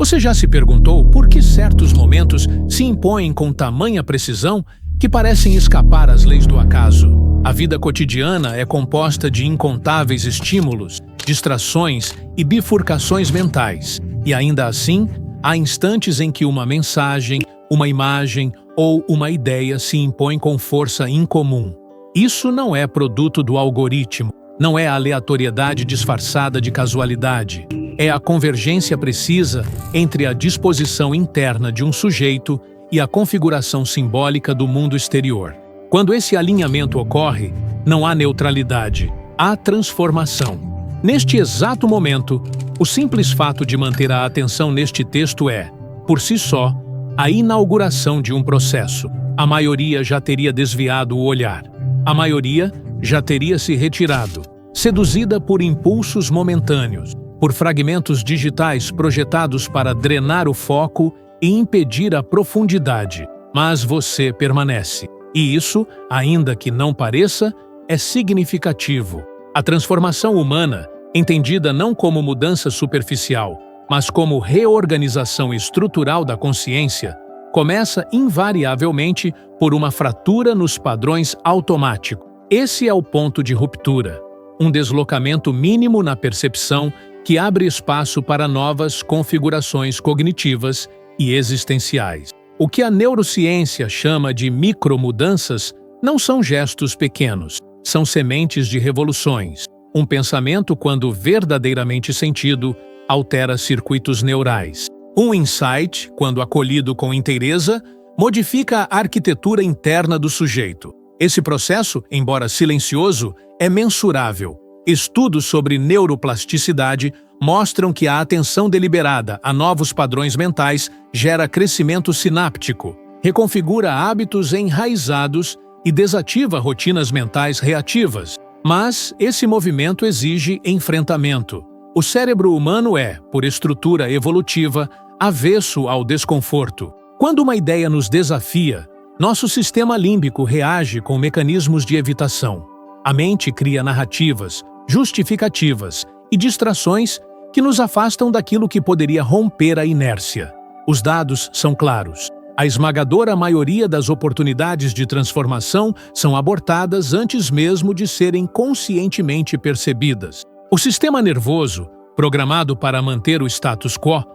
Você já se perguntou por que certos momentos se impõem com tamanha precisão que parecem escapar às leis do acaso? A vida cotidiana é composta de incontáveis estímulos, distrações e bifurcações mentais. E ainda assim, há instantes em que uma mensagem, uma imagem ou uma ideia se impõe com força incomum. Isso não é produto do algoritmo, não é aleatoriedade disfarçada de casualidade. É a convergência precisa entre a disposição interna de um sujeito e a configuração simbólica do mundo exterior. Quando esse alinhamento ocorre, não há neutralidade, há transformação. Neste exato momento, o simples fato de manter a atenção neste texto é, por si só, a inauguração de um processo. A maioria já teria desviado o olhar. A maioria já teria se retirado, seduzida por impulsos momentâneos, por fragmentos digitais projetados para drenar o foco e impedir a profundidade. Mas você permanece. E isso, ainda que não pareça, é significativo. A transformação humana, entendida não como mudança superficial, mas como reorganização estrutural da consciência, começa invariavelmente por uma fratura nos padrões automáticos. Esse é o ponto de ruptura, um deslocamento mínimo na percepção que abre espaço para novas configurações cognitivas e existenciais. O que a neurociência chama de micromudanças não são gestos pequenos, são sementes de revoluções. Um pensamento, quando verdadeiramente sentido, altera circuitos neurais. Um insight, quando acolhido com inteireza, modifica a arquitetura interna do sujeito. Esse processo, embora silencioso, é mensurável. Estudos sobre neuroplasticidade mostram que a atenção deliberada a novos padrões mentais gera crescimento sináptico, reconfigura hábitos enraizados e desativa rotinas mentais reativas. Mas esse movimento exige enfrentamento. O cérebro humano é, por estrutura evolutiva, avesso ao desconforto. Quando uma ideia nos desafia, nosso sistema límbico reage com mecanismos de evitação. A mente cria narrativas, justificativas e distrações que nos afastam daquilo que poderia romper a inércia. Os dados são claros. A esmagadora maioria das oportunidades de transformação são abortadas antes mesmo de serem conscientemente percebidas. O sistema nervoso, programado para manter o status quo,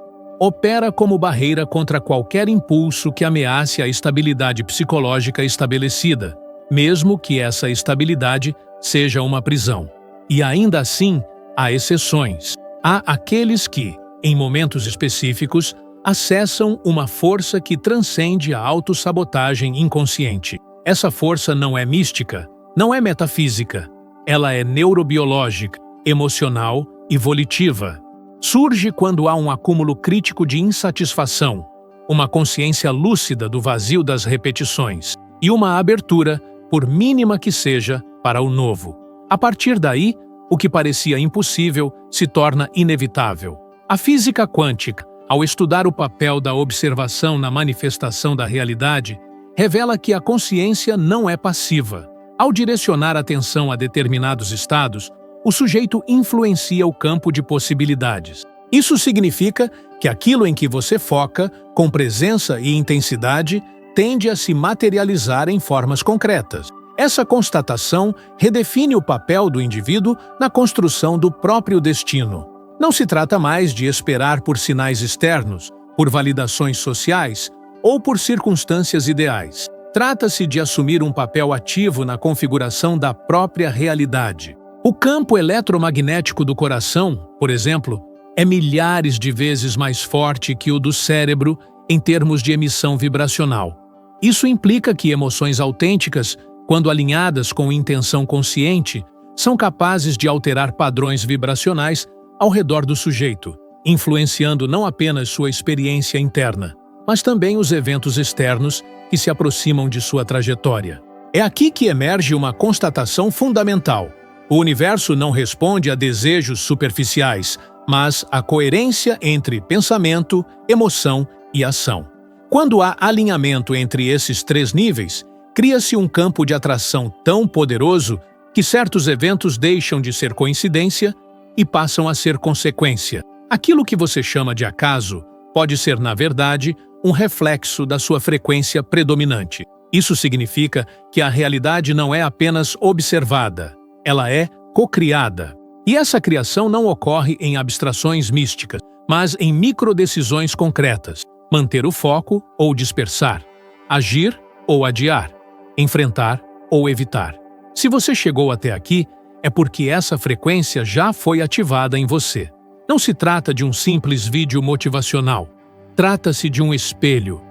opera como barreira contra qualquer impulso que ameace a estabilidade psicológica estabelecida, mesmo que essa estabilidade seja uma prisão. E ainda assim, há exceções. Há aqueles que, em momentos específicos, acessam uma força que transcende a autossabotagem inconsciente. Essa força não é mística, não é metafísica. Ela é neurobiológica, emocional e volitiva. Surge quando há um acúmulo crítico de insatisfação, uma consciência lúcida do vazio das repetições e uma abertura, por mínima que seja, para o novo. A partir daí, o que parecia impossível se torna inevitável. A física quântica, ao estudar o papel da observação na manifestação da realidade, revela que a consciência não é passiva. Ao direcionar a atenção a determinados estados, o sujeito influencia o campo de possibilidades. Isso significa que aquilo em que você foca, com presença e intensidade, tende a se materializar em formas concretas. Essa constatação redefine o papel do indivíduo na construção do próprio destino. Não se trata mais de esperar por sinais externos, por validações sociais ou por circunstâncias ideais. Trata-se de assumir um papel ativo na configuração da própria realidade. O campo eletromagnético do coração, por exemplo, é milhares de vezes mais forte que o do cérebro em termos de emissão vibracional. Isso implica que emoções autênticas, quando alinhadas com intenção consciente, são capazes de alterar padrões vibracionais ao redor do sujeito, influenciando não apenas sua experiência interna, mas também os eventos externos que se aproximam de sua trajetória. É aqui que emerge uma constatação fundamental. O universo não responde a desejos superficiais, mas à coerência entre pensamento, emoção e ação. Quando há alinhamento entre esses três níveis, cria-se um campo de atração tão poderoso que certos eventos deixam de ser coincidência e passam a ser consequência. Aquilo que você chama de acaso pode ser, na verdade, um reflexo da sua frequência predominante. Isso significa que a realidade não é apenas observada, ela é cocriada. E essa criação não ocorre em abstrações místicas, mas em microdecisões concretas: manter o foco ou dispersar, agir ou adiar, enfrentar ou evitar. Se você chegou até aqui, é porque essa frequência já foi ativada em você. Não se trata de um simples vídeo motivacional. Trata-se de um espelho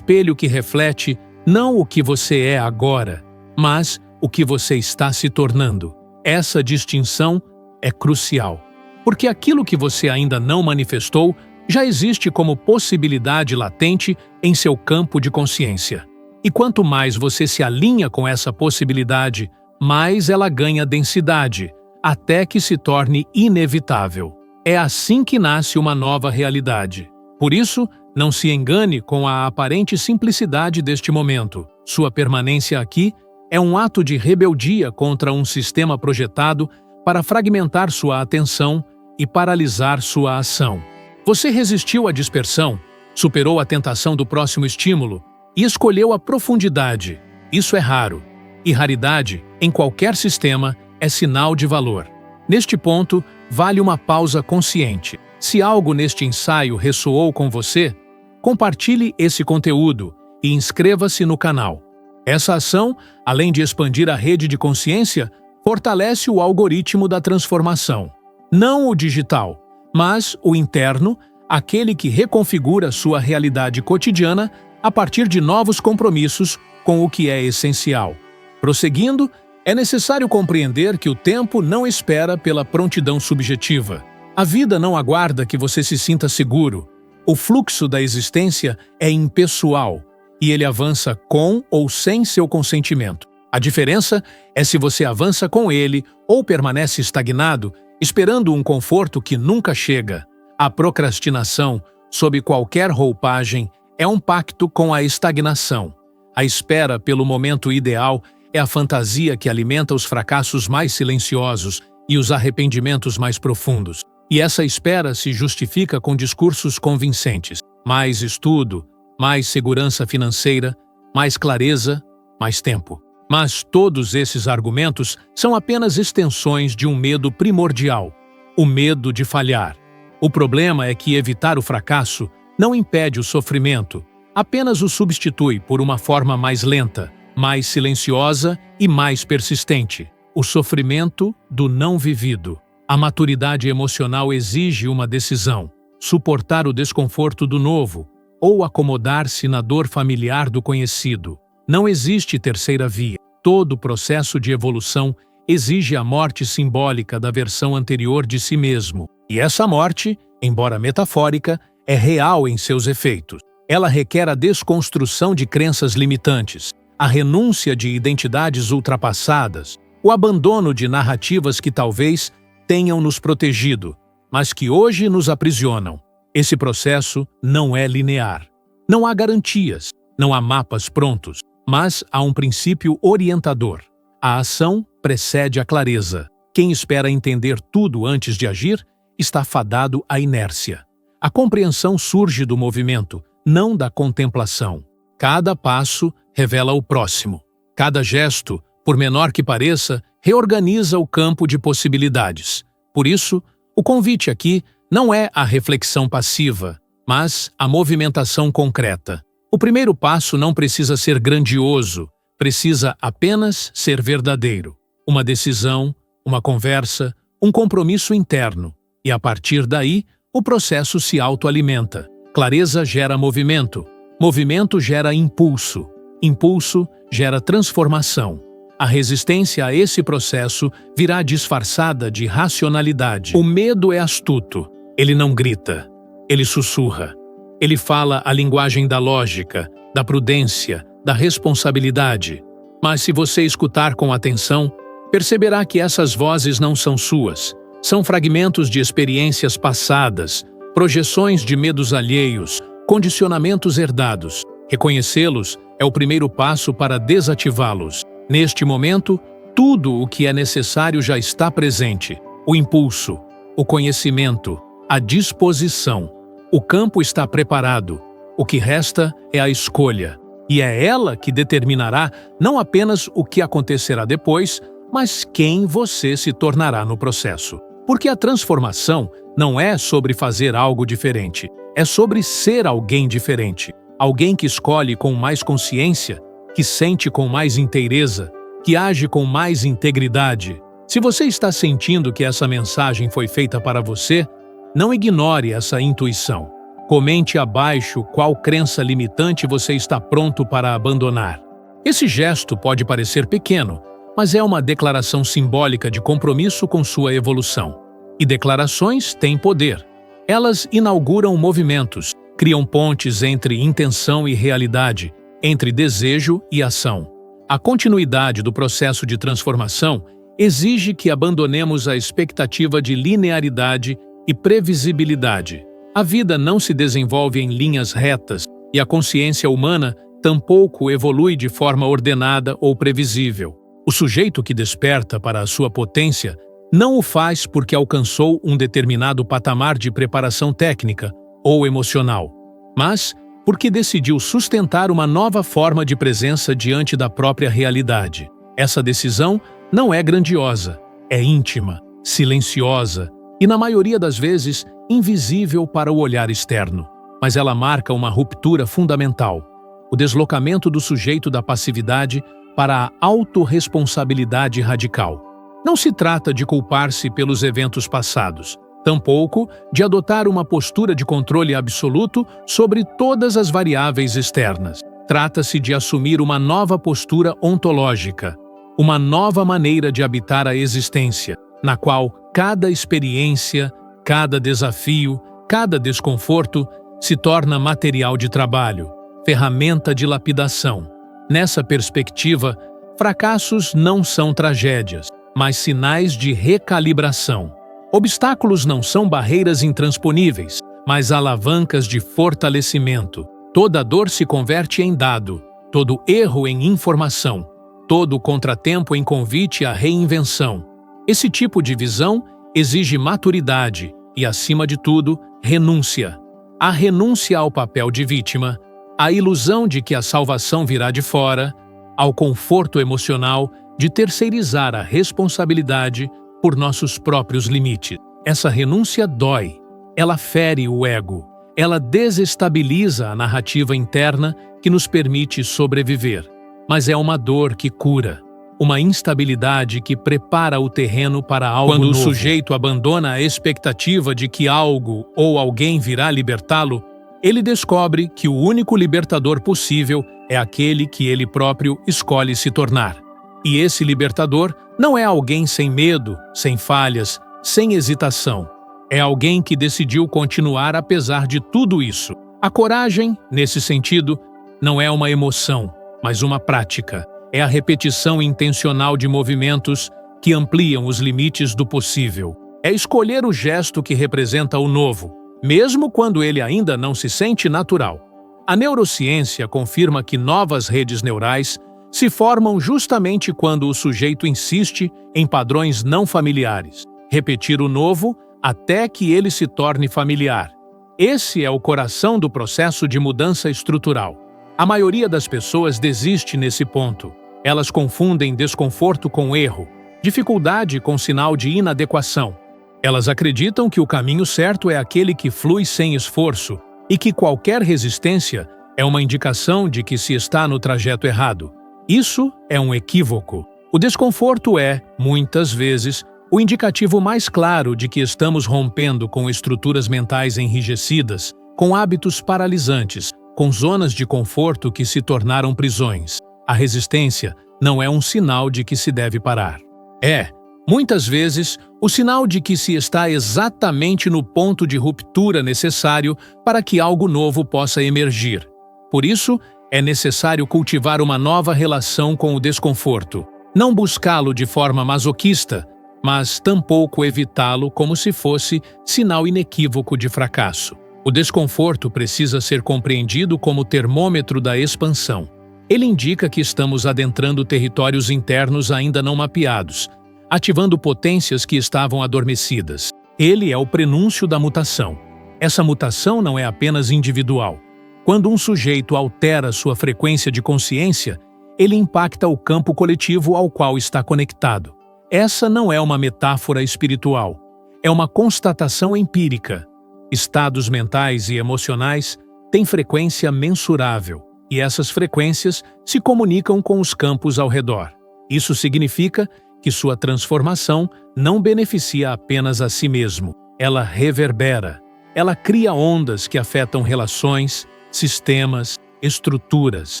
que reflete não o que você é agora, mas o que você está se tornando. Essa distinção é crucial, porque aquilo que você ainda não manifestou já existe como possibilidade latente em seu campo de consciência. E quanto mais você se alinha com essa possibilidade, mais ela ganha densidade, até que se torne inevitável. É assim que nasce uma nova realidade. Por isso, não se engane com a aparente simplicidade deste momento. Sua permanência aqui é um ato de rebeldia contra um sistema projetado para fragmentar sua atenção e paralisar sua ação. Você resistiu à dispersão, superou a tentação do próximo estímulo e escolheu a profundidade. Isso é raro. E raridade, em qualquer sistema, é sinal de valor. Neste ponto, vale uma pausa consciente. Se algo neste ensaio ressoou com você, compartilhe esse conteúdo e inscreva-se no canal. Essa ação, além de expandir a rede de consciência, fortalece o algoritmo da transformação. Não o digital, mas o interno, aquele que reconfigura sua realidade cotidiana a partir de novos compromissos com o que é essencial. Prosseguindo, é necessário compreender que o tempo não espera pela prontidão subjetiva. A vida não aguarda que você se sinta seguro. O fluxo da existência é impessoal e ele avança com ou sem seu consentimento. A diferença é se você avança com ele ou permanece estagnado, esperando um conforto que nunca chega. A procrastinação, sob qualquer roupagem, é um pacto com a estagnação. A espera pelo momento ideal é a fantasia que alimenta os fracassos mais silenciosos e os arrependimentos mais profundos. E essa espera se justifica com discursos convincentes. Mais estudo, mais segurança financeira, mais clareza, mais tempo. Mas todos esses argumentos são apenas extensões de um medo primordial: o medo de falhar. O problema é que evitar o fracasso não impede o sofrimento, apenas o substitui por uma forma mais lenta, mais silenciosa e mais persistente: o sofrimento do não vivido. A maturidade emocional exige uma decisão: suportar o desconforto do novo ou acomodar-se na dor familiar do conhecido. Não existe terceira via. Todo processo de evolução exige a morte simbólica da versão anterior de si mesmo. E essa morte, embora metafórica, é real em seus efeitos. Ela requer a desconstrução de crenças limitantes, a renúncia de identidades ultrapassadas, o abandono de narrativas que talvez tenham nos protegido, mas que hoje nos aprisionam. Esse processo não é linear. Não há garantias, não há mapas prontos, mas há um princípio orientador. A ação precede a clareza. Quem espera entender tudo antes de agir está fadado à inércia. A compreensão surge do movimento, não da contemplação. Cada passo revela o próximo. Cada gesto, por menor que pareça, reorganiza o campo de possibilidades. Por isso, o convite aqui não é a reflexão passiva, mas a movimentação concreta. O primeiro passo não precisa ser grandioso, precisa apenas ser verdadeiro. Uma decisão, uma conversa, um compromisso interno. E a partir daí, o processo se autoalimenta. Clareza gera movimento. Movimento gera impulso. Impulso gera transformação. A resistência a esse processo virá disfarçada de racionalidade. O medo é astuto. Ele não grita. Ele sussurra. Ele fala a linguagem da lógica, da prudência, da responsabilidade. Mas se você escutar com atenção, perceberá que essas vozes não são suas. São fragmentos de experiências passadas, projeções de medos alheios, condicionamentos herdados. Reconhecê-los é o primeiro passo para desativá-los. Neste momento, tudo o que é necessário já está presente: o impulso, o conhecimento, a disposição. O campo está preparado. O que resta é a escolha. E é ela que determinará não apenas o que acontecerá depois, mas quem você se tornará no processo. Porque a transformação não é sobre fazer algo diferente, é sobre ser alguém diferente. Alguém que escolhe com mais consciência, que sente com mais inteireza, que age com mais integridade. Se você está sentindo que essa mensagem foi feita para você, não ignore essa intuição. Comente abaixo qual crença limitante você está pronto para abandonar. Esse gesto pode parecer pequeno, mas é uma declaração simbólica de compromisso com sua evolução. E declarações têm poder. Elas inauguram movimentos, criam pontes entre intenção e realidade, entre desejo e ação. A continuidade do processo de transformação exige que abandonemos a expectativa de linearidade e previsibilidade. A vida não se desenvolve em linhas retas e a consciência humana tampouco evolui de forma ordenada ou previsível. O sujeito que desperta para a sua potência não o faz porque alcançou um determinado patamar de preparação técnica ou emocional, mas porque decidiu sustentar uma nova forma de presença diante da própria realidade. Essa decisão não é grandiosa, é íntima, silenciosa e, na maioria das vezes, invisível para o olhar externo. Mas ela marca uma ruptura fundamental, o deslocamento do sujeito da passividade para a autorresponsabilidade radical. Não se trata de culpar-se pelos eventos passados, tampouco de adotar uma postura de controle absoluto sobre todas as variáveis externas. Trata-se de assumir uma nova postura ontológica, uma nova maneira de habitar a existência, na qual cada experiência, cada desafio, cada desconforto se torna material de trabalho, ferramenta de lapidação. Nessa perspectiva, fracassos não são tragédias, mas sinais de recalibração. Obstáculos não são barreiras intransponíveis, mas alavancas de fortalecimento. Toda dor se converte em dado, todo erro em informação, todo contratempo em convite à reinvenção. Esse tipo de visão exige maturidade e, acima de tudo, renúncia. A renúncia ao papel de vítima, à ilusão de que a salvação virá de fora, ao conforto emocional de terceirizar a responsabilidade por nossos próprios limites. Essa renúncia dói, ela fere o ego, ela desestabiliza a narrativa interna que nos permite sobreviver. Mas é uma dor que cura, uma instabilidade que prepara o terreno para algo novo. Quando o sujeito abandona a expectativa de que algo ou alguém virá libertá-lo, ele descobre que o único libertador possível é aquele que ele próprio escolhe se tornar. E esse libertador não é alguém sem medo, sem falhas, sem hesitação. É alguém que decidiu continuar apesar de tudo isso. A coragem, nesse sentido, não é uma emoção, mas uma prática. É a repetição intencional de movimentos que ampliam os limites do possível. É escolher o gesto que representa o novo, mesmo quando ele ainda não se sente natural. A neurociência confirma que novas redes neurais se formam justamente quando o sujeito insiste em padrões não familiares. Repetir o novo até que ele se torne familiar. Esse é o coração do processo de mudança estrutural. A maioria das pessoas desiste nesse ponto. Elas confundem desconforto com erro, dificuldade com sinal de inadequação. Elas acreditam que o caminho certo é aquele que flui sem esforço e que qualquer resistência é uma indicação de que se está no trajeto errado. Isso é um equívoco. O desconforto é, muitas vezes, o indicativo mais claro de que estamos rompendo com estruturas mentais enrijecidas, com hábitos paralisantes, com zonas de conforto que se tornaram prisões. A resistência não é um sinal de que se deve parar. É, muitas vezes, o sinal de que se está exatamente no ponto de ruptura necessário para que algo novo possa emergir. Por isso, é necessário cultivar uma nova relação com o desconforto. Não buscá-lo de forma masoquista, mas tampouco evitá-lo como se fosse sinal inequívoco de fracasso. O desconforto precisa ser compreendido como termômetro da expansão. Ele indica que estamos adentrando territórios internos ainda não mapeados, ativando potências que estavam adormecidas. Ele é o prenúncio da mutação. Essa mutação não é apenas individual. Quando um sujeito altera sua frequência de consciência, ele impacta o campo coletivo ao qual está conectado. Essa não é uma metáfora espiritual, é uma constatação empírica. Estados mentais e emocionais têm frequência mensurável, e essas frequências se comunicam com os campos ao redor. Isso significa que sua transformação não beneficia apenas a si mesmo. Ela reverbera. Ela cria ondas que afetam relações, sistemas, estruturas.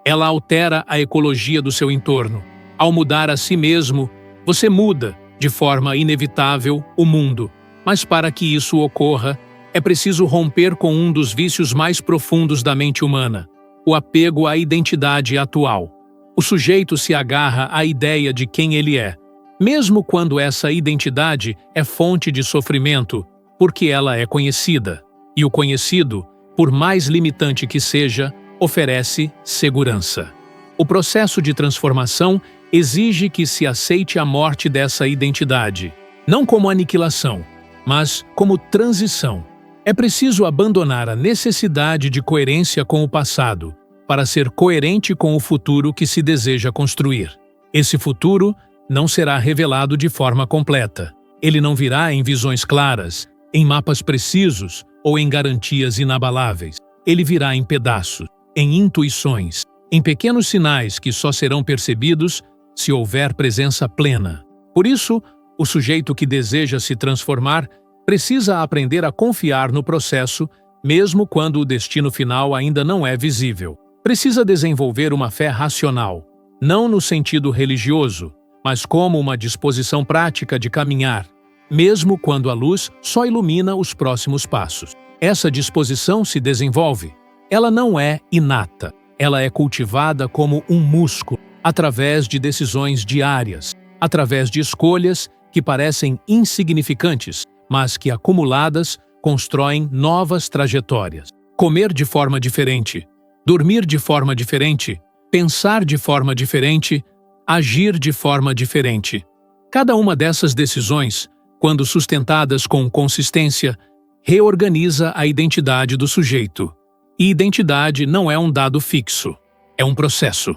Ela altera a ecologia do seu entorno. Ao mudar a si mesmo, você muda, de forma inevitável, o mundo. Mas para que isso ocorra, é preciso romper com um dos vícios mais profundos da mente humana: o apego à identidade atual. O sujeito se agarra à ideia de quem ele é, mesmo quando essa identidade é fonte de sofrimento, porque ela é conhecida. E o conhecido, por mais limitante que seja, oferece segurança. O processo de transformação exige que se aceite a morte dessa identidade, não como aniquilação, mas como transição. É preciso abandonar a necessidade de coerência com o passado para ser coerente com o futuro que se deseja construir. Esse futuro não será revelado de forma completa. Ele não virá em visões claras, em mapas precisos ou em garantias inabaláveis. Ele virá em pedaços, em intuições, em pequenos sinais que só serão percebidos se houver presença plena. Por isso, o sujeito que deseja se transformar precisa aprender a confiar no processo, mesmo quando o destino final ainda não é visível. Precisa desenvolver uma fé racional, não no sentido religioso, mas como uma disposição prática de caminhar, mesmo quando a luz só ilumina os próximos passos. Essa disposição se desenvolve. Ela não é inata, ela é cultivada como um músculo, através de decisões diárias, através de escolhas que parecem insignificantes, mas que acumuladas constroem novas trajetórias. Comer de forma diferente, dormir de forma diferente, pensar de forma diferente, agir de forma diferente. Cada uma dessas decisões, quando sustentadas com consistência, reorganiza a identidade do sujeito. E identidade não é um dado fixo, é um processo,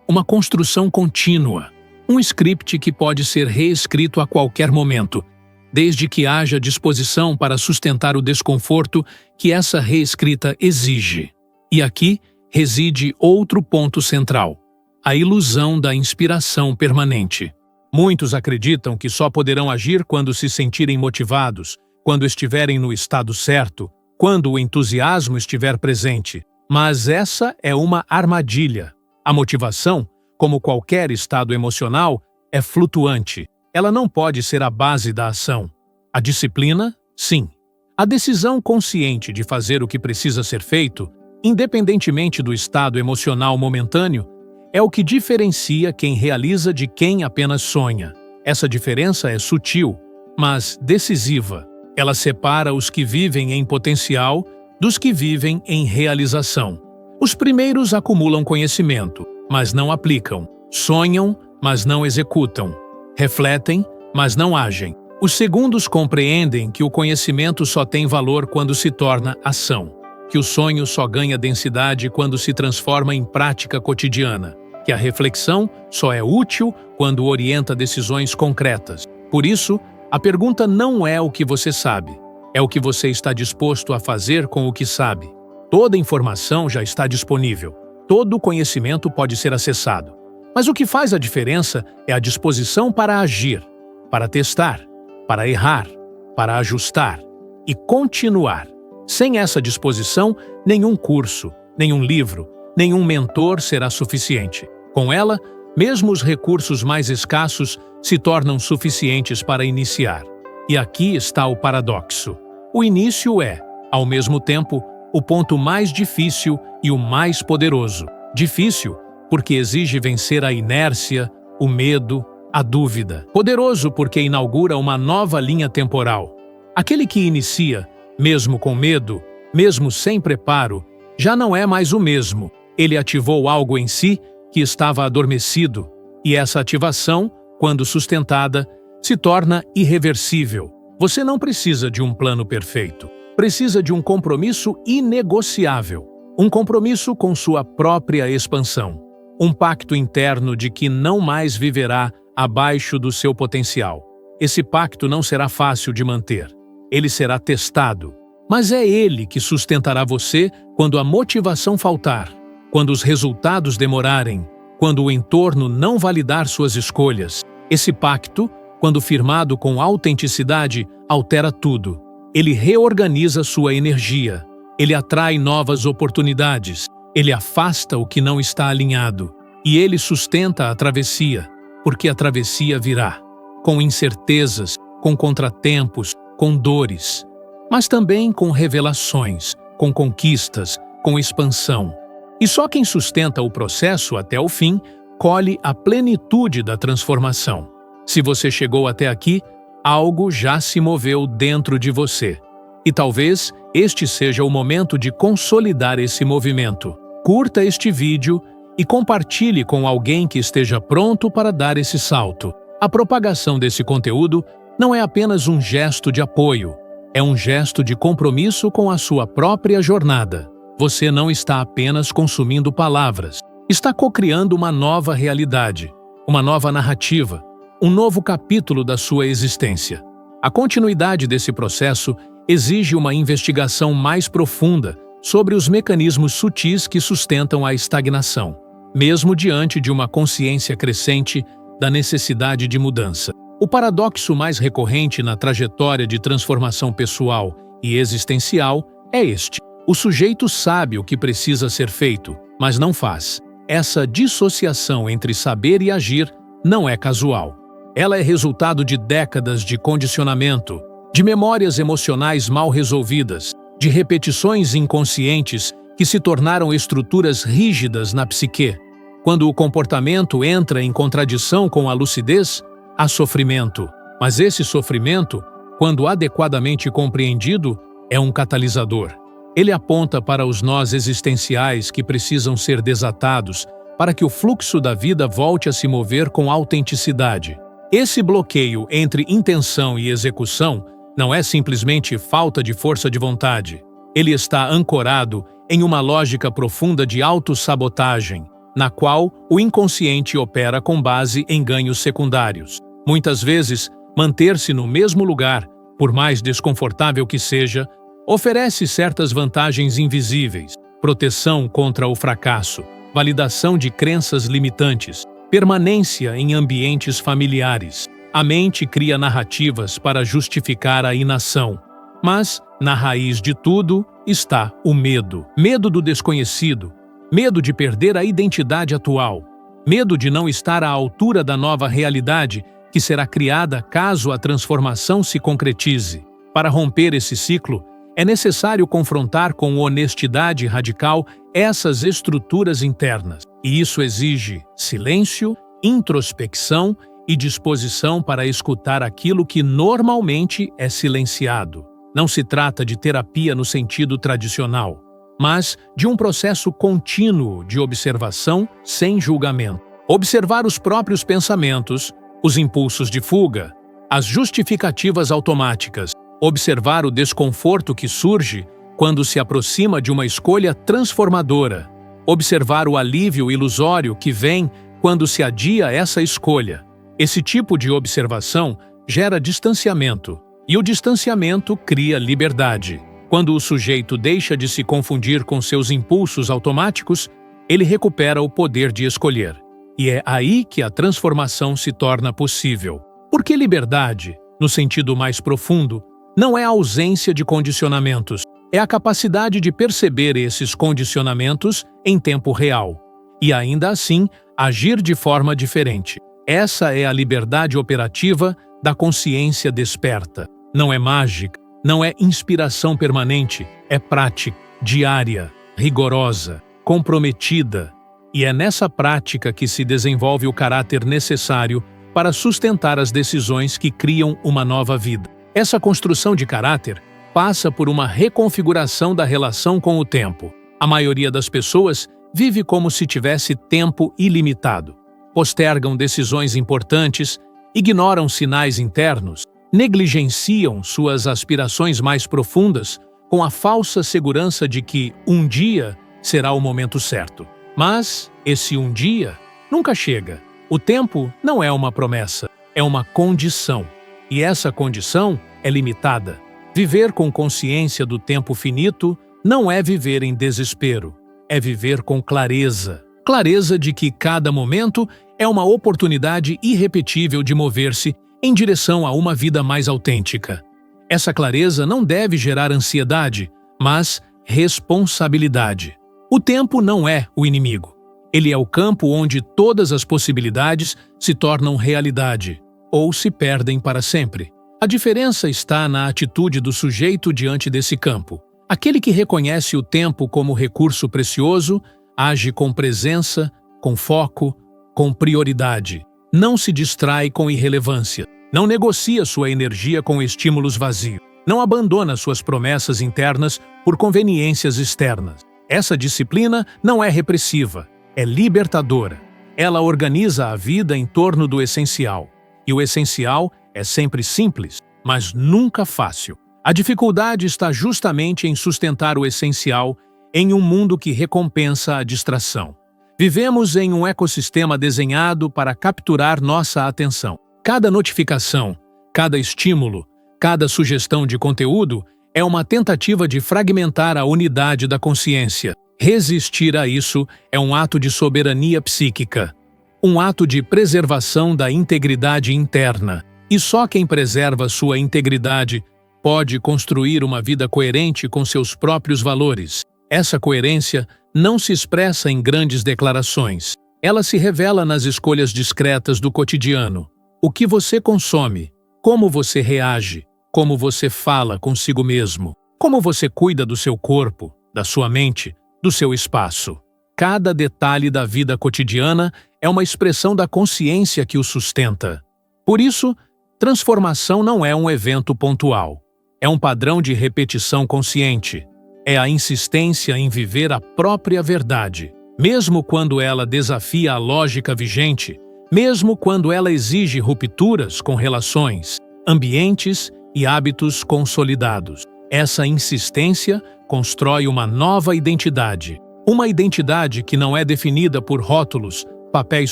uma construção contínua, um script que pode ser reescrito a qualquer momento, desde que haja disposição para sustentar o desconforto que essa reescrita exige. E aqui reside outro ponto central: a ilusão da inspiração permanente. Muitos acreditam que só poderão agir quando se sentirem motivados, quando estiverem no estado certo, quando o entusiasmo estiver presente. Mas essa é uma armadilha. A motivação, como qualquer estado emocional, é flutuante. Ela não pode ser a base da ação. A disciplina, sim. A decisão consciente de fazer o que precisa ser feito, independentemente do estado emocional momentâneo, é o que diferencia quem realiza de quem apenas sonha. Essa diferença é sutil, mas decisiva. Ela separa os que vivem em potencial dos que vivem em realização. Os primeiros acumulam conhecimento, mas não aplicam. Sonham, mas não executam. Refletem, mas não agem. Os segundos compreendem que o conhecimento só tem valor quando se torna ação, que o sonho só ganha densidade quando se transforma em prática cotidiana, que a reflexão só é útil quando orienta decisões concretas. Por isso, a pergunta não é o que você sabe, é o que você está disposto a fazer com o que sabe. Toda informação já está disponível, todo conhecimento pode ser acessado. Mas o que faz a diferença é a disposição para agir, para testar, para errar, para ajustar e continuar. Sem essa disposição, nenhum curso, nenhum livro, nenhum mentor será suficiente. Com ela, mesmo os recursos mais escassos se tornam suficientes para iniciar. E aqui está o paradoxo. O início é, ao mesmo tempo, o ponto mais difícil e o mais poderoso. Difícil porque exige vencer a inércia, o medo, a dúvida. Poderoso porque inaugura uma nova linha temporal. Aquele que inicia, mesmo com medo, mesmo sem preparo, já não é mais o mesmo. Ele ativou algo em si que estava adormecido, e essa ativação, quando sustentada, se torna irreversível. Você não precisa de um plano perfeito. precisa de um compromisso inegociável, um compromisso com sua própria expansão, um pacto interno de que não mais viverá abaixo do seu potencial. Esse pacto não será fácil de manter. Ele será testado, mas é ele que sustentará você quando a motivação faltar, quando os resultados demorarem, quando o entorno não validar suas escolhas. Esse pacto, quando firmado com autenticidade, altera tudo. Ele reorganiza sua energia. Ele atrai novas oportunidades. Ele afasta o que não está alinhado. E ele sustenta a travessia, porque a travessia virá, com incertezas, com contratempos, com dores, mas também com revelações, com conquistas, com expansão. E só quem sustenta o processo até o fim colhe a plenitude da transformação. Se você chegou até aqui, algo já se moveu dentro de você. E talvez este seja o momento de consolidar esse movimento. Curta este vídeo e compartilhe com alguém que esteja pronto para dar esse salto. A propagação desse conteúdo não é apenas um gesto de apoio, é um gesto de compromisso com a sua própria jornada. Você não está apenas consumindo palavras, está cocriando uma nova realidade, uma nova narrativa, um novo capítulo da sua existência. A continuidade desse processo exige uma investigação mais profunda sobre os mecanismos sutis que sustentam a estagnação, mesmo diante de uma consciência crescente da necessidade de mudança. O paradoxo mais recorrente na trajetória de transformação pessoal e existencial é este. O sujeito sabe o que precisa ser feito, mas não faz. Essa dissociação entre saber e agir não é casual. Ela é resultado de décadas de condicionamento, de memórias emocionais mal resolvidas, de repetições inconscientes que se tornaram estruturas rígidas na psique. Quando o comportamento entra em contradição com a lucidez, há sofrimento. Mas esse sofrimento, quando adequadamente compreendido, é um catalisador. Ele aponta para os nós existenciais que precisam ser desatados para que o fluxo da vida volte a se mover com autenticidade. Esse bloqueio entre intenção e execução não é simplesmente falta de força de vontade. Ele está ancorado em uma lógica profunda de autossabotagem, na qual o inconsciente opera com base em ganhos secundários. Muitas vezes, manter-se no mesmo lugar, por mais desconfortável que seja, oferece certas vantagens invisíveis: proteção contra o fracasso, validação de crenças limitantes, permanência em ambientes familiares. A mente cria narrativas para justificar a inação. Mas, na raiz de tudo, está o medo. Medo do desconhecido, medo de perder a identidade atual, medo de não estar à altura da nova realidade que será criada caso a transformação se concretize. Para romper esse ciclo, é necessário confrontar com honestidade radical essas estruturas internas. E isso exige silêncio, introspecção e disposição para escutar aquilo que normalmente é silenciado. Não se trata de terapia no sentido tradicional, mas de um processo contínuo de observação sem julgamento. Observar os próprios pensamentos, os impulsos de fuga, as justificativas automáticas. Observar o desconforto que surge quando se aproxima de uma escolha transformadora. Observar o alívio ilusório que vem quando se adia essa escolha. Esse tipo de observação gera distanciamento, e o distanciamento cria liberdade. Quando o sujeito deixa de se confundir com seus impulsos automáticos, ele recupera o poder de escolher. E é aí que a transformação se torna possível. Porque liberdade, no sentido mais profundo, não é a ausência de condicionamentos, é a capacidade de perceber esses condicionamentos em tempo real e, ainda assim, agir de forma diferente. Essa é a liberdade operativa da consciência desperta. Não é mágica, não é inspiração permanente, é prática, diária, rigorosa, comprometida. E é nessa prática que se desenvolve o caráter necessário para sustentar as decisões que criam uma nova vida. Essa construção de caráter passa por uma reconfiguração da relação com o tempo. A maioria das pessoas vive como se tivesse tempo ilimitado. Postergam decisões importantes, ignoram sinais internos, negligenciam suas aspirações mais profundas, com a falsa segurança de que um dia será o momento certo. Mas esse um dia nunca chega. O tempo não é uma promessa, é uma condição. E essa condição é limitada. Viver com consciência do tempo finito não é viver em desespero, é viver com clareza. Clareza de que cada momento é uma oportunidade irrepetível de mover-se em direção a uma vida mais autêntica. Essa clareza não deve gerar ansiedade, mas responsabilidade. O tempo não é o inimigo. Ele é o campo onde todas as possibilidades se tornam realidade ou se perdem para sempre. A diferença está na atitude do sujeito diante desse campo. Aquele que reconhece o tempo como recurso precioso, age com presença, com foco, com prioridade. Não se distrai com irrelevância. Não negocia sua energia com estímulos vazios. Não abandona suas promessas internas por conveniências externas. Essa disciplina não é repressiva, é libertadora. Ela organiza a vida em torno do essencial. E o essencial é sempre simples, mas nunca fácil. A dificuldade está justamente em sustentar o essencial em um mundo que recompensa a distração. Vivemos em um ecossistema desenhado para capturar nossa atenção. Cada notificação, cada estímulo, cada sugestão de conteúdo é uma tentativa de fragmentar a unidade da consciência. Resistir a isso é um ato de soberania psíquica, um ato de preservação da integridade interna. E só quem preserva sua integridade pode construir uma vida coerente com seus próprios valores. Essa coerência não se expressa em grandes declarações. Ela se revela nas escolhas discretas do cotidiano. O que você consome, como você reage, como você fala consigo mesmo, como você cuida do seu corpo, da sua mente, do seu espaço. Cada detalhe da vida cotidiana é uma expressão da consciência que o sustenta. Por isso, transformação não é um evento pontual. É um padrão de repetição consciente. É a insistência em viver a própria verdade, mesmo quando ela desafia a lógica vigente, mesmo quando ela exige rupturas com relações, ambientes e hábitos consolidados. Essa insistência constrói uma nova identidade. Uma identidade que não é definida por rótulos, papéis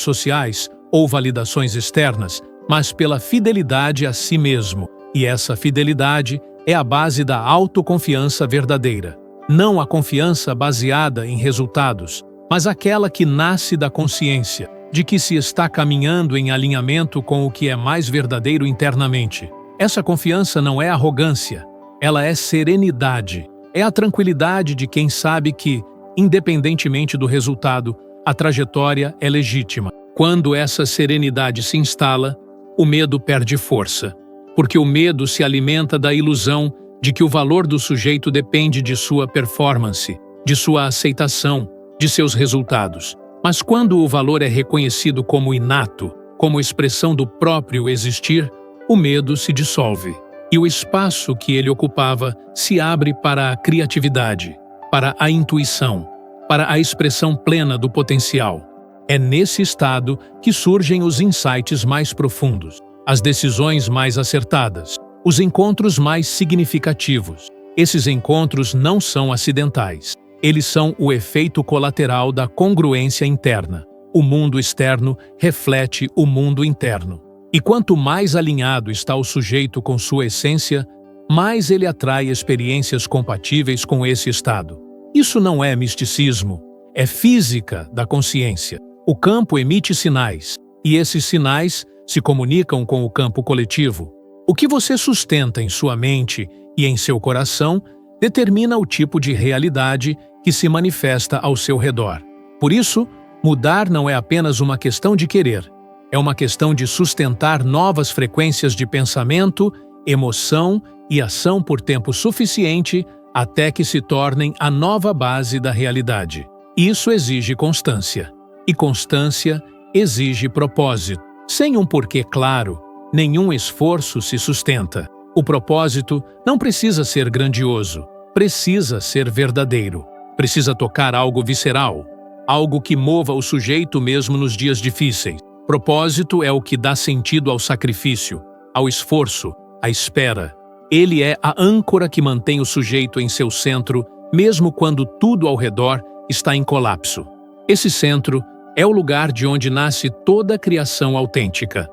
sociais ou validações externas, mas pela fidelidade a si mesmo. E essa fidelidade é a base da autoconfiança verdadeira. Não a confiança baseada em resultados, mas aquela que nasce da consciência de que se está caminhando em alinhamento com o que é mais verdadeiro internamente. Essa confiança não é arrogância, ela é serenidade. É a tranquilidade de quem sabe que, independentemente do resultado, a trajetória é legítima. Quando essa serenidade se instala, o medo perde força, porque o medo se alimenta da ilusão de que o valor do sujeito depende de sua performance, de sua aceitação, de seus resultados. Mas quando o valor é reconhecido como inato, como expressão do próprio existir, o medo se dissolve. E o espaço que ele ocupava se abre para a criatividade, para a intuição, para a expressão plena do potencial. É nesse estado que surgem os insights mais profundos, as decisões mais acertadas, os encontros mais significativos. Esses encontros não são acidentais. Eles são o efeito colateral da congruência interna. O mundo externo reflete o mundo interno. E quanto mais alinhado está o sujeito com sua essência, mais ele atrai experiências compatíveis com esse estado. Isso não é misticismo, é física da consciência. O campo emite sinais, e esses sinais se comunicam com o campo coletivo. O que você sustenta em sua mente e em seu coração determina o tipo de realidade que se manifesta ao seu redor. Por isso, mudar não é apenas uma questão de querer, é uma questão de sustentar novas frequências de pensamento, emoção e ação por tempo suficiente até que se tornem a nova base da realidade. Isso exige constância. E constância exige propósito. Sem um porquê claro, nenhum esforço se sustenta. O propósito não precisa ser grandioso, precisa ser verdadeiro. Precisa tocar algo visceral, algo que mova o sujeito mesmo nos dias difíceis. Propósito é o que dá sentido ao sacrifício, ao esforço, à espera. Ele é a âncora que mantém o sujeito em seu centro, mesmo quando tudo ao redor está em colapso. Esse centro é o lugar de onde nasce toda a criação autêntica.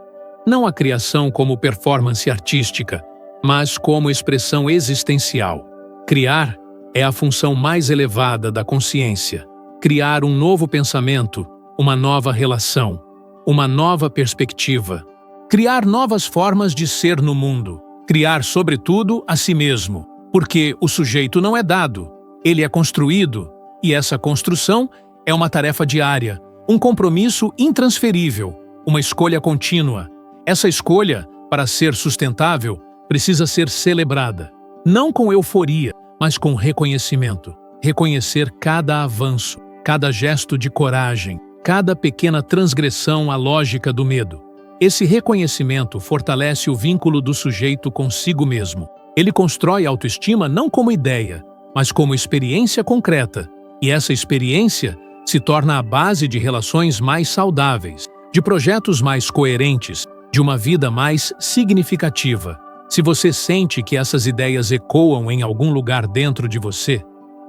Não a criação como performance artística, mas como expressão existencial. Criar é a função mais elevada da consciência. Criar um novo pensamento, uma nova relação, uma nova perspectiva. Criar novas formas de ser no mundo. Criar, sobretudo, a si mesmo. Porque o sujeito não é dado, ele é construído, e essa construção é uma tarefa diária, um compromisso intransferível, uma escolha contínua. Essa escolha, para ser sustentável, precisa ser celebrada. Não com euforia, mas com reconhecimento. Reconhecer cada avanço, cada gesto de coragem, cada pequena transgressão à lógica do medo. Esse reconhecimento fortalece o vínculo do sujeito consigo mesmo. Ele constrói autoestima não como ideia, mas como experiência concreta. E essa experiência se torna a base de relações mais saudáveis, de projetos mais coerentes, de uma vida mais significativa. Se você sente que essas ideias ecoam em algum lugar dentro de você,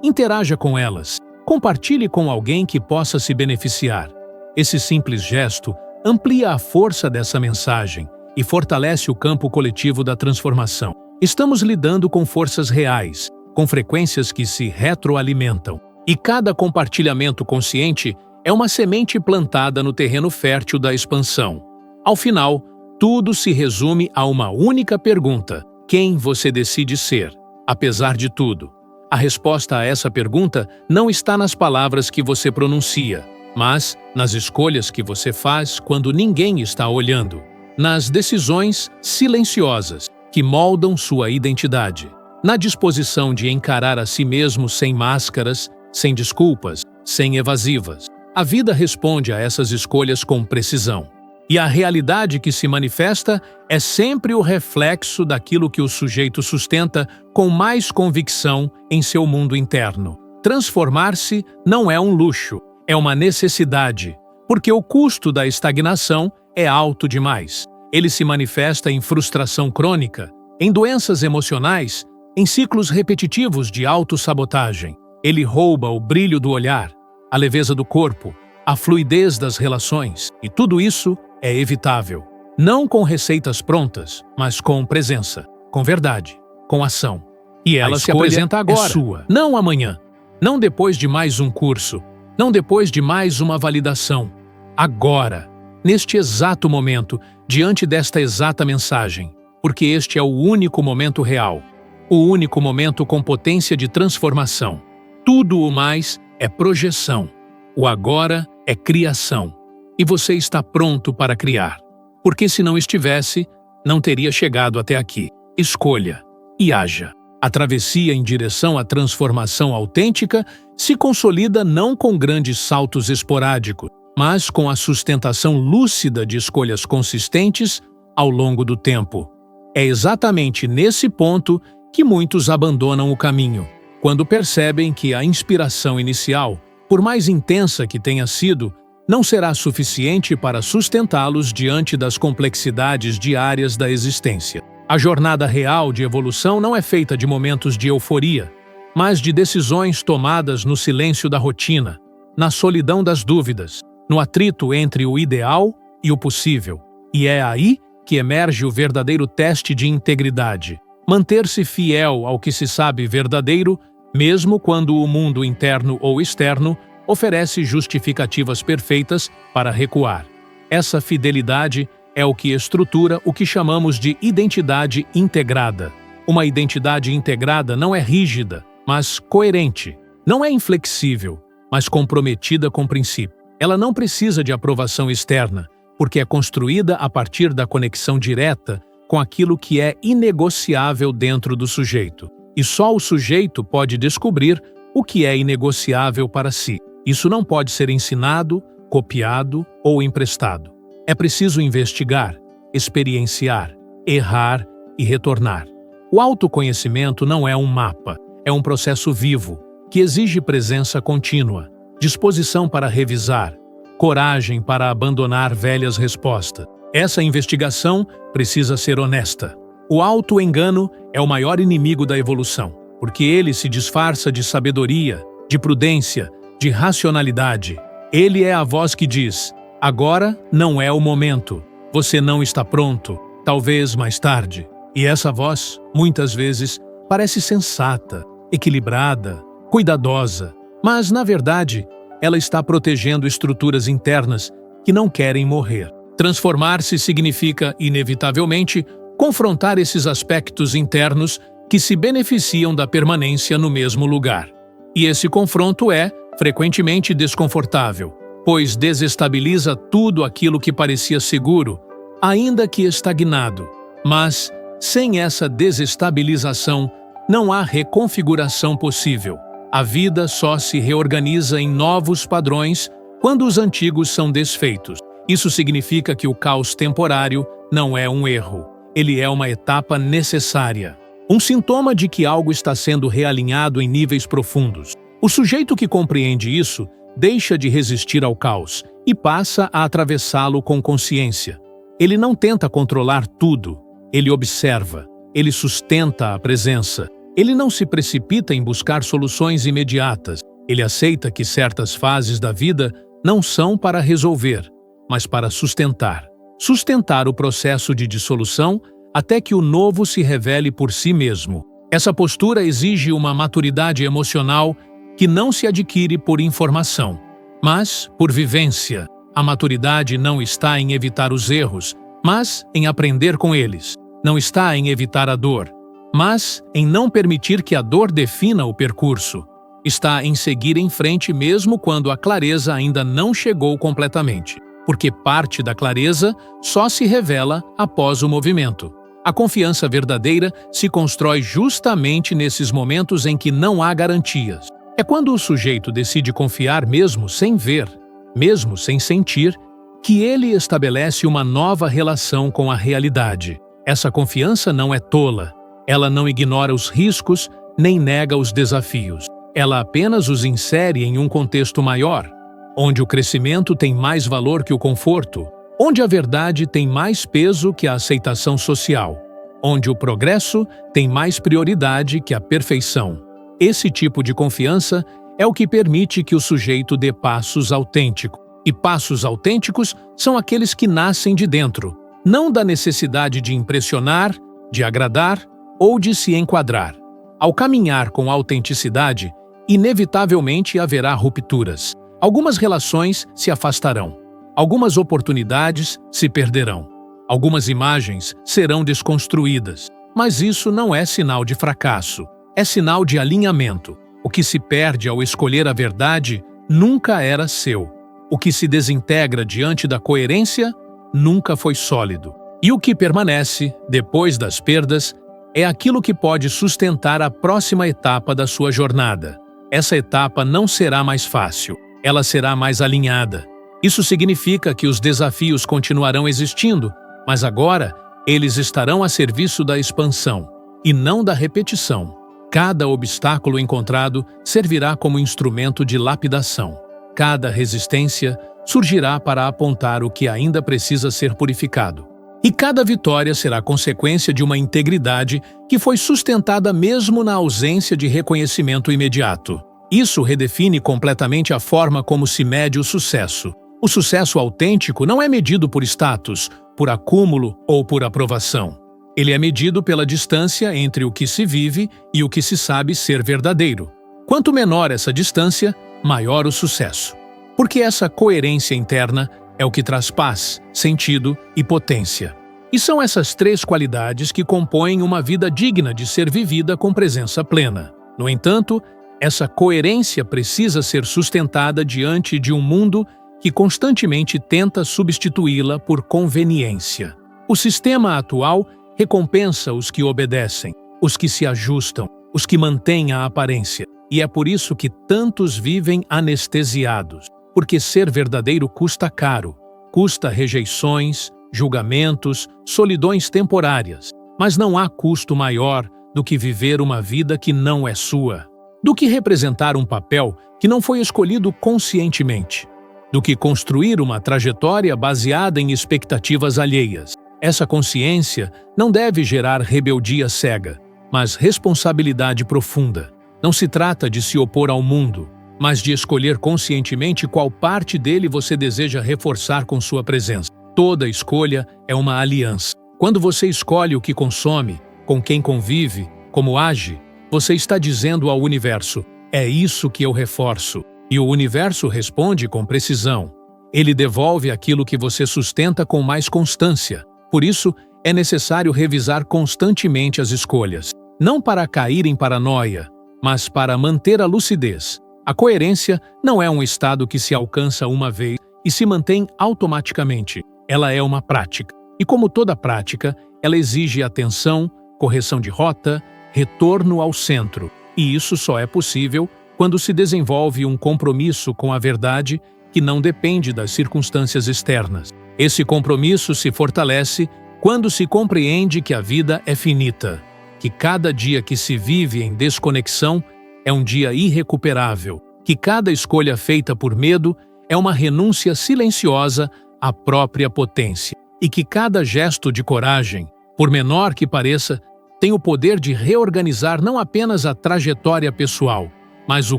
interaja com elas. Compartilhe com alguém que possa se beneficiar. Esse simples gesto amplia a força dessa mensagem e fortalece o campo coletivo da transformação. Estamos lidando com forças reais, com frequências que se retroalimentam. E cada compartilhamento consciente é uma semente plantada no terreno fértil da expansão. Ao final, tudo se resume a uma única pergunta: quem você decide ser? Apesar de tudo, a resposta a essa pergunta não está nas palavras que você pronuncia, mas nas escolhas que você faz quando ninguém está olhando, nas decisões silenciosas que moldam sua identidade, na disposição de encarar a si mesmo sem máscaras, sem desculpas, sem evasivas. A vida responde a essas escolhas com precisão. E a realidade que se manifesta é sempre o reflexo daquilo que o sujeito sustenta com mais convicção em seu mundo interno. Transformar-se não é um luxo, é uma necessidade, porque o custo da estagnação é alto demais. Ele se manifesta em frustração crônica, em doenças emocionais, em ciclos repetitivos de autossabotagem. Ele rouba o brilho do olhar, a leveza do corpo, a fluidez das relações, e tudo isso é evitável. Não com receitas prontas, mas com presença, com verdade, com ação. E ela se apresenta agora, sua, não amanhã, não depois de mais um curso, não depois de mais uma validação. Agora, neste exato momento, diante desta exata mensagem, porque este é o único momento real, o único momento com potência de transformação. Tudo o mais é projeção. O agora é criação. E você está pronto para criar. Porque se não estivesse, não teria chegado até aqui. Escolha e haja. A travessia em direção à transformação autêntica se consolida não com grandes saltos esporádicos, mas com a sustentação lúcida de escolhas consistentes ao longo do tempo. É exatamente nesse ponto que muitos abandonam o caminho, quando percebem que a inspiração inicial, por mais intensa que tenha sido, não será suficiente para sustentá-los diante das complexidades diárias da existência. A jornada real de evolução não é feita de momentos de euforia, mas de decisões tomadas no silêncio da rotina, na solidão das dúvidas, no atrito entre o ideal e o possível. E é aí que emerge o verdadeiro teste de integridade. Manter-se fiel ao que se sabe verdadeiro, mesmo quando o mundo interno ou externo oferece justificativas perfeitas para recuar. Essa fidelidade é o que estrutura o que chamamos de identidade integrada. Uma identidade integrada não é rígida, mas coerente. Não é inflexível, mas comprometida com princípio. Ela não precisa de aprovação externa, porque é construída a partir da conexão direta com aquilo que é inegociável dentro do sujeito. E só o sujeito pode descobrir o que é inegociável para si. Isso não pode ser ensinado, copiado ou emprestado. É preciso investigar, experienciar, errar e retornar. O autoconhecimento não é um mapa, é um processo vivo, que exige presença contínua, disposição para revisar, coragem para abandonar velhas respostas. Essa investigação precisa ser honesta. O auto-engano é o maior inimigo da evolução, porque ele se disfarça de sabedoria, de prudência, de racionalidade. Ele é a voz que diz: agora não é o momento, você não está pronto, talvez mais tarde. E essa voz, muitas vezes, parece sensata, equilibrada, cuidadosa, mas, na verdade, ela está protegendo estruturas internas que não querem morrer. Transformar-se significa, inevitavelmente, confrontar esses aspectos internos que se beneficiam da permanência no mesmo lugar. E esse confronto é, frequentemente, desconfortável, pois desestabiliza tudo aquilo que parecia seguro, ainda que estagnado. Mas, sem essa desestabilização, não há reconfiguração possível. A vida só se reorganiza em novos padrões quando os antigos são desfeitos. Isso significa que o caos temporário não é um erro. Ele é uma etapa necessária. Um sintoma de que algo está sendo realinhado em níveis profundos. O sujeito que compreende isso deixa de resistir ao caos e passa a atravessá-lo com consciência. Ele não tenta controlar tudo. Ele observa. Ele sustenta a presença. Ele não se precipita em buscar soluções imediatas. Ele aceita que certas fases da vida não são para resolver, mas para sustentar. Sustentar o processo de dissolução até que o novo se revele por si mesmo. Essa postura exige uma maturidade emocional que não se adquire por informação, mas por vivência. A maturidade não está em evitar os erros, mas em aprender com eles. Não está em evitar a dor, mas em não permitir que a dor defina o percurso. Está em seguir em frente mesmo quando a clareza ainda não chegou completamente, porque parte da clareza só se revela após o movimento. A confiança verdadeira se constrói justamente nesses momentos em que não há garantias. É quando o sujeito decide confiar mesmo sem ver, mesmo sem sentir, que ele estabelece uma nova relação com a realidade. Essa confiança não é tola. Ela não ignora os riscos, nem nega os desafios. Ela apenas os insere em um contexto maior, onde o crescimento tem mais valor que o conforto, onde a verdade tem mais peso que a aceitação social, onde o progresso tem mais prioridade que a perfeição. Esse tipo de confiança é o que permite que o sujeito dê passos autênticos. E passos autênticos são aqueles que nascem de dentro, não da necessidade de impressionar, de agradar ou de se enquadrar. Ao caminhar com autenticidade, inevitavelmente haverá rupturas. Algumas relações se afastarão. Algumas oportunidades se perderão. Algumas imagens serão desconstruídas. Mas isso não é sinal de fracasso. É sinal de alinhamento. O que se perde ao escolher a verdade nunca era seu. O que se desintegra diante da coerência nunca foi sólido. E o que permanece, depois das perdas, é aquilo que pode sustentar a próxima etapa da sua jornada. Essa etapa não será mais fácil, ela será mais alinhada. Isso significa que os desafios continuarão existindo, mas agora eles estarão a serviço da expansão, e não da repetição. Cada obstáculo encontrado servirá como instrumento de lapidação. Cada resistência surgirá para apontar o que ainda precisa ser purificado. E cada vitória será consequência de uma integridade que foi sustentada mesmo na ausência de reconhecimento imediato. Isso redefine completamente a forma como se mede o sucesso. O sucesso autêntico não é medido por status, por acúmulo ou por aprovação. Ele é medido pela distância entre o que se vive e o que se sabe ser verdadeiro. Quanto menor essa distância, maior o sucesso. Porque essa coerência interna é o que traz paz, sentido e potência. E são essas três qualidades que compõem uma vida digna de ser vivida com presença plena. No entanto, essa coerência precisa ser sustentada diante de um mundo que constantemente tenta substituí-la por conveniência. O sistema atual recompensa os que obedecem, os que se ajustam, os que mantêm a aparência. E é por isso que tantos vivem anestesiados. Porque ser verdadeiro custa caro, custa rejeições, julgamentos, solidões temporárias. Mas não há custo maior do que viver uma vida que não é sua, do que representar um papel que não foi escolhido conscientemente, do que construir uma trajetória baseada em expectativas alheias. Essa consciência não deve gerar rebeldia cega, mas responsabilidade profunda. Não se trata de se opor ao mundo, mas de escolher conscientemente qual parte dele você deseja reforçar com sua presença. Toda escolha é uma aliança. Quando você escolhe o que consome, com quem convive, como age, você está dizendo ao universo: é isso que eu reforço. E o universo responde com precisão. Ele devolve aquilo que você sustenta com mais constância. Por isso, é necessário revisar constantemente as escolhas. Não para cair em paranoia, mas para manter a lucidez. A coerência não é um estado que se alcança uma vez e se mantém automaticamente. Ela é uma prática. E como toda prática, ela exige atenção, correção de rota, retorno ao centro. E isso só é possível quando se desenvolve um compromisso com a verdade que não depende das circunstâncias externas. Esse compromisso se fortalece quando se compreende que a vida é finita, que cada dia que se vive em desconexão é um dia irrecuperável, que cada escolha feita por medo é uma renúncia silenciosa à própria potência, e que cada gesto de coragem, por menor que pareça, tem o poder de reorganizar não apenas a trajetória pessoal, mas o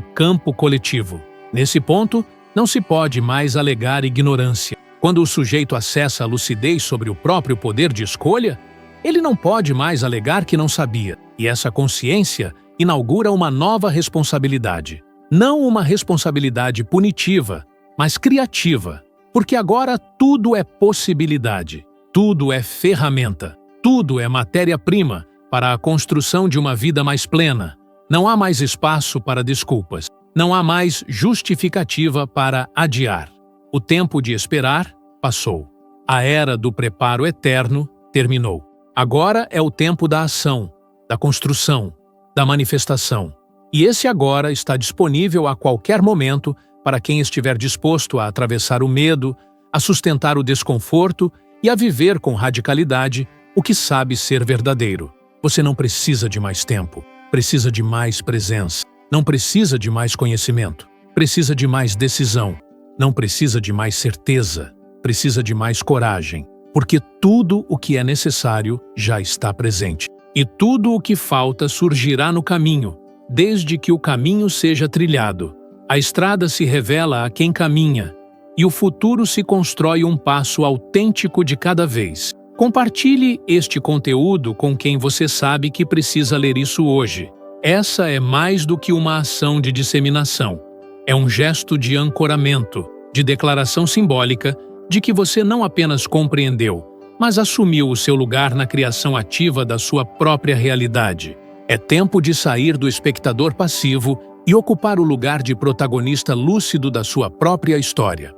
campo coletivo. Nesse ponto, não se pode mais alegar ignorância. Quando o sujeito acessa a lucidez sobre o próprio poder de escolha, ele não pode mais alegar que não sabia. E essa consciência inaugura uma nova responsabilidade. Não uma responsabilidade punitiva, mas criativa. Porque agora tudo é possibilidade, tudo é ferramenta, tudo é matéria-prima para a construção de uma vida mais plena. Não há mais espaço para desculpas. Não há mais justificativa para adiar. O tempo de esperar passou. A era do preparo eterno terminou. Agora é o tempo da ação, da construção, da manifestação. E esse agora está disponível a qualquer momento para quem estiver disposto a atravessar o medo, a sustentar o desconforto e a viver com radicalidade o que sabe ser verdadeiro. Você não precisa de mais tempo, precisa de mais presença. Não precisa de mais conhecimento, precisa de mais decisão. Não precisa de mais certeza, precisa de mais coragem. Porque tudo o que é necessário já está presente. E tudo o que falta surgirá no caminho, desde que o caminho seja trilhado. A estrada se revela a quem caminha, e o futuro se constrói um passo autêntico de cada vez. Compartilhe este conteúdo com quem você sabe que precisa ler isso hoje. Essa é mais do que uma ação de disseminação. É um gesto de ancoramento, de declaração simbólica de que você não apenas compreendeu, mas assumiu o seu lugar na criação ativa da sua própria realidade. É tempo de sair do espectador passivo e ocupar o lugar de protagonista lúcido da sua própria história.